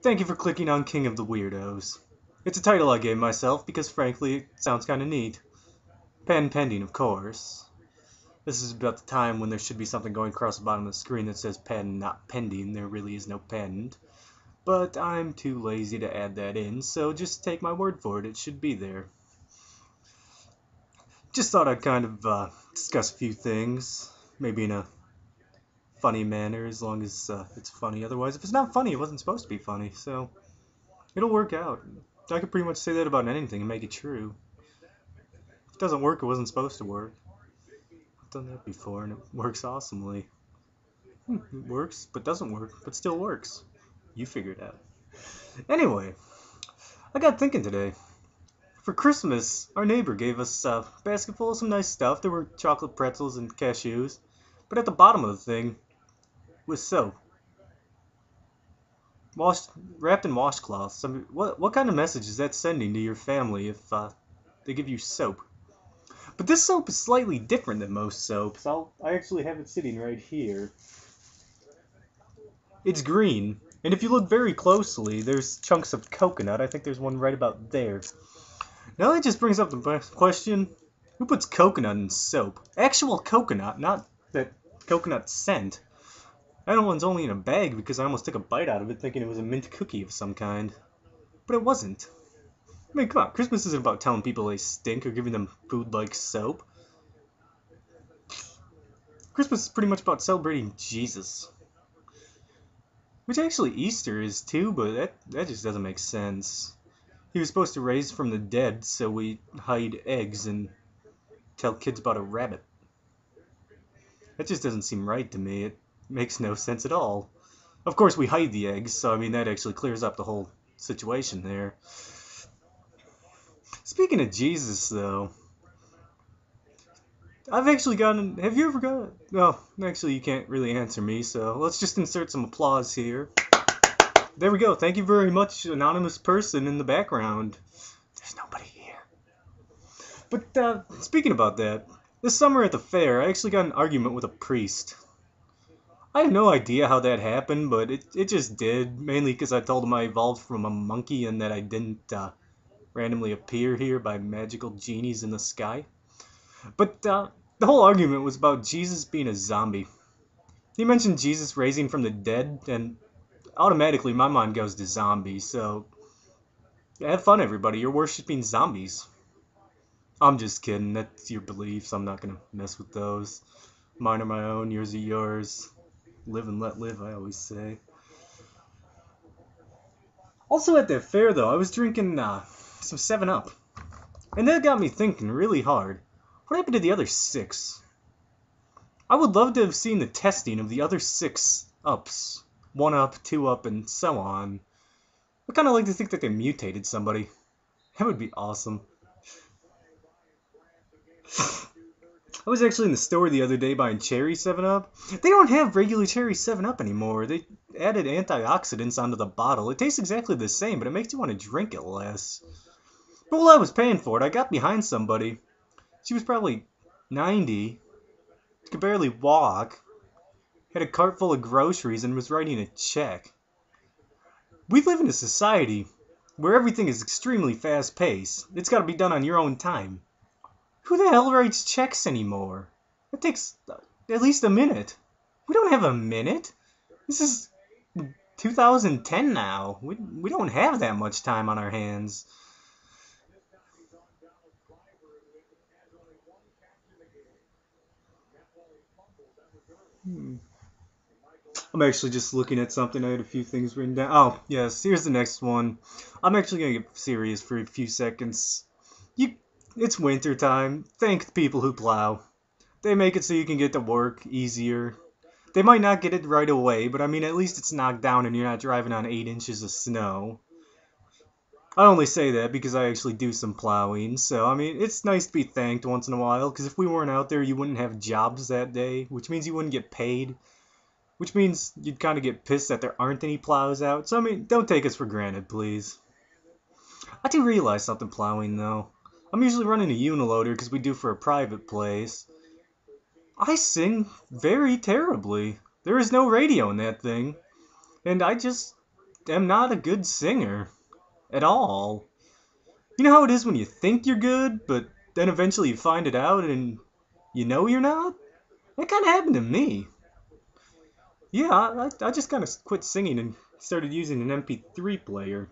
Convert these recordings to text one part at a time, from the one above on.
Thank you for clicking on King of the Weirdos. It's a title I gave myself because frankly it sounds kinda neat. Pen pending, of course. This is about the time when there should be something going across the bottom of the screen that says pen, not pending. There really is no penned. But I'm too lazy to add that in, so just take my word for it, it should be there. Just thought I'd kind of discuss a few things, maybe in a funny manner, as long as it's funny. Otherwise, if it's not funny, it wasn't supposed to be funny, so it'll work out. I could pretty much say that about anything and make it true. If it doesn't work, it wasn't supposed to work. I've done that before, and it works awesomely. It works, but doesn't work, but still works. You figure it out. Anyway, I got thinking today. For Christmas, our neighbor gave us a basket full of some nice stuff. There were chocolate pretzels and cashews, but at the bottom of the thing was soap. Wrapped in washcloths. I mean, what kind of message is that sending to your family if they give you soap? But this soap is slightly different than most soaps. I actually have it sitting right here. It's green, and if you look very closely, there's chunks of coconut. I think there's one right about there. Now that just brings up the question, who puts coconut in soap? Actual coconut, not that coconut scent. That one's only in a bag because I almost took a bite out of it thinking it was a mint cookie of some kind. But it wasn't. I mean, come on, Christmas isn't about telling people they stink or giving them food like soap. Christmas is pretty much about celebrating Jesus. Which actually Easter is too, but that just doesn't make sense. He was supposed to raise from the dead, so we hide eggs and tell kids about a rabbit. That just doesn't seem right to me. It makes no sense at all. Of course, we hide the eggs, so I mean, that actually clears up the whole situation there. Speaking of Jesus, though, I've actually gotten... Have you ever got... Well, actually, you can't really answer me, so let's just insert some applause here. There we go. Thank you very much, anonymous person in the background. There's nobody here. But, speaking about that, this summer at the fair, I actually got an argument with a priest. I have no idea how that happened, but it just did, mainly because I told him I evolved from a monkey and that I didn't randomly appear here by magical genies in the sky. But the whole argument was about Jesus being a zombie. He mentioned Jesus raising from the dead, and automatically my mind goes to zombies, so have fun, everybody. You're worshipping zombies. I'm just kidding. That's your beliefs. I'm not going to mess with those. Mine are my own. Yours are yours. Live and let live, I always say. Also at that fair, though, I was drinking some 7-Up. And that got me thinking really hard. What happened to the other 6? I would love to have seen the testing of the other 6 ups. 1-Up, 2-Up, and so on. I'd kind of like to think that they mutated somebody. That would be awesome. I was actually in the store the other day buying cherry 7-Up. They don't have regular cherry 7-Up anymore. They added antioxidants onto the bottle. It tastes exactly the same, but it makes you want to drink it less. But while I was paying for it, I got behind somebody. She was probably 90, could barely walk, had a cart full of groceries, and was writing a check. We live in a society where everything is extremely fast-paced. It's got to be done on your own time. Who the hell writes checks anymore? It takes at least a minute. We don't have a minute. This is 2010 now. We don't have that much time on our hands. I'm actually just looking at something. I had a few things written down. Oh, yes, here's the next one. I'm actually going to get serious for a few seconds. It's winter time. Thank the people who plow. They make it so you can get to work easier. They might not get it right away, but I mean, at least it's knocked down and you're not driving on 8 inches of snow. I only say that because I actually do some plowing, so I mean, it's nice to be thanked once in a while, because if we weren't out there, you wouldn't have jobs that day, which means you wouldn't get paid, which means you'd kind of get pissed that there aren't any plows out. So I mean, don't take us for granted, please. I do realize something plowing, though. I'm usually running a uniloader because we do for a private place. I sing very terribly. There is no radio in that thing. And I just am not a good singer. At all. You know how it is when you think you're good, but then eventually you find it out and you know you're not? That kind of happened to me. Yeah, I just kind of quit singing and started using an MP3 player.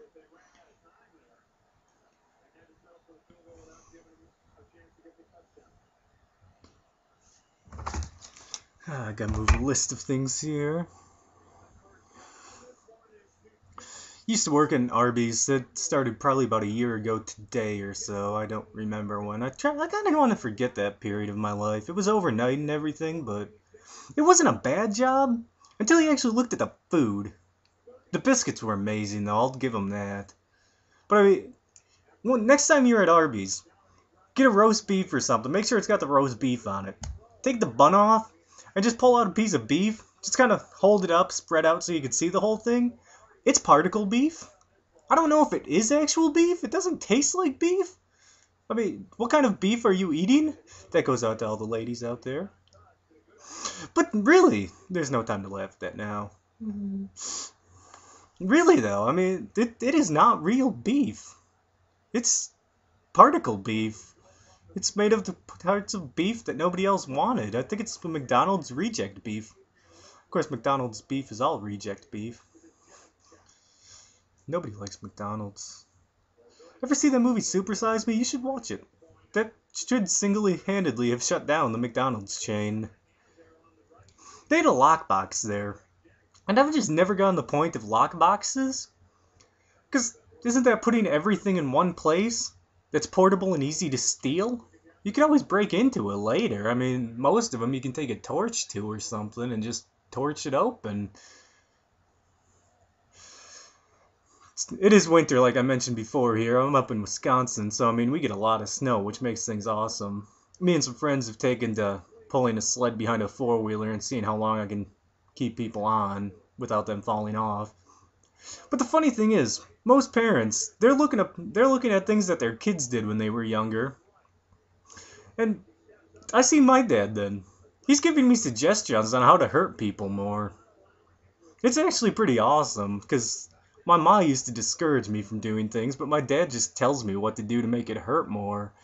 I gotta move a list of things here. Used to work in Arby's. That started probably about a year ago today or so. I don't remember when. I kind of want to forget that period of my life. It was overnight and everything, but it wasn't a bad job until you actually looked at the food. The biscuits were amazing, though. I'll give them that. But I mean, well, next time you're at Arby's, get a roast beef or something. Make sure it's got the roast beef on it. Take the bun off and just pull out a piece of beef. Just kind of hold it up, spread out so you can see the whole thing. It's particle beef. I don't know if it is actual beef. It doesn't taste like beef. I mean, what kind of beef are you eating? That goes out to all the ladies out there. But really, there's no time to laugh at that now. Really, though, I mean, it is not real beef. It's particle beef. It's made of the parts of beef that nobody else wanted. I think it's McDonald's reject beef. Of course, McDonald's beef is all reject beef. Nobody likes McDonald's. Ever see that movie Super Size Me? You should watch it. That should single-handedly have shut down the McDonald's chain. They had a lockbox there. And I've just never gotten the point of lockboxes. Because isn't that putting everything in one place that's portable and easy to steal? You can always break into it later. I mean, most of them you can take a torch to or something and just torch it open. It is winter, like I mentioned before here. I'm up in Wisconsin, so I mean, we get a lot of snow, which makes things awesome. Me and some friends have taken to pulling a sled behind a four-wheeler and seeing how long I can keep people on without them falling off. But the funny thing is, most parents, they're looking at things that their kids did when they were younger. And I see my dad then. He's giving me suggestions on how to hurt people more. It's actually pretty awesome, because my ma used to discourage me from doing things, but my dad just tells me what to do to make it hurt more.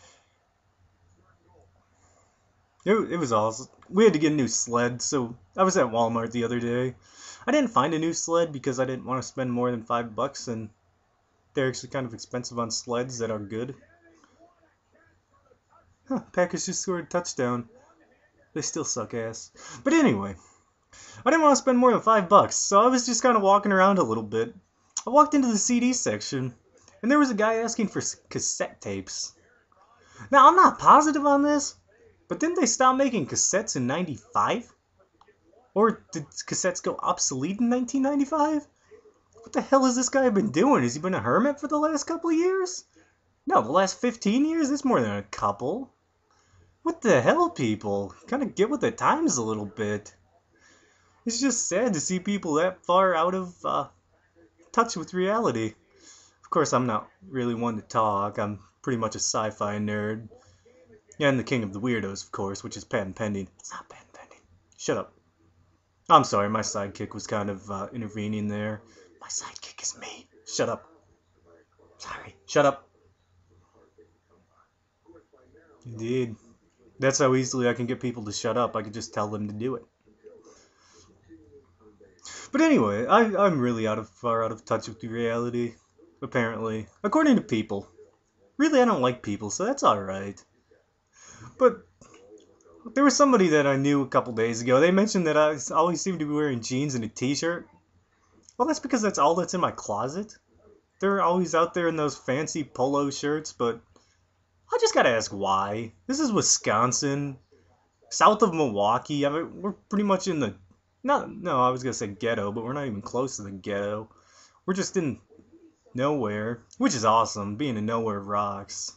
It was awesome. We had to get a new sled, so I was at Walmart the other day. I didn't find a new sled because I didn't want to spend more than $5, and they're actually kind of expensive on sleds that are good. Huh, Packers just scored a touchdown. They still suck ass. But anyway, I didn't want to spend more than $5, so I was just kind of walking around a little bit. I walked into the CD section, and there was a guy asking for cassette tapes. Now, I'm not positive on this, but didn't they stop making cassettes in 95? Or did cassettes go obsolete in 1995? What the hell has this guy been doing? Has he been a hermit for the last couple of years? No, the last 15 years? It's more than a couple. What the hell, people? Kind of get with the times a little bit. It's just sad to see people that far out of touch with reality. Of course, I'm not really one to talk. I'm pretty much a sci-fi nerd. Yeah, and the king of the weirdos, of course, which is patent pending. It's not patent pending. Shut up. I'm sorry, my sidekick was kind of intervening there. My sidekick is me. Shut up. Sorry. Shut up. Indeed. That's how easily I can get people to shut up. I could just tell them to do it. But anyway, I'm really far out of touch with the reality, apparently. According to people. Really, I don't like people, so that's alright. But there was somebody that I knew a couple days ago. They mentioned that I always seem to be wearing jeans and a t-shirt. Well, that's because that's all that's in my closet. They're always out there in those fancy polo shirts, but I just gotta ask why. This is Wisconsin, south of Milwaukee. I mean, we're pretty much in the... No, I was gonna say ghetto, but we're not even close to the ghetto. We're just in nowhere, which is awesome. Being in nowhere rocks.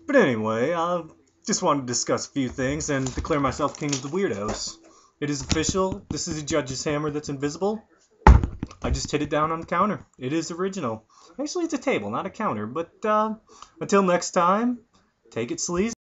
But anyway, I just wanted to discuss a few things and declare myself king of the weirdos. It is official. This is a judge's hammer that's invisible. I just hit it down on the counter. It is original. Actually, it's a table, not a counter. But until next time, take it sleazy.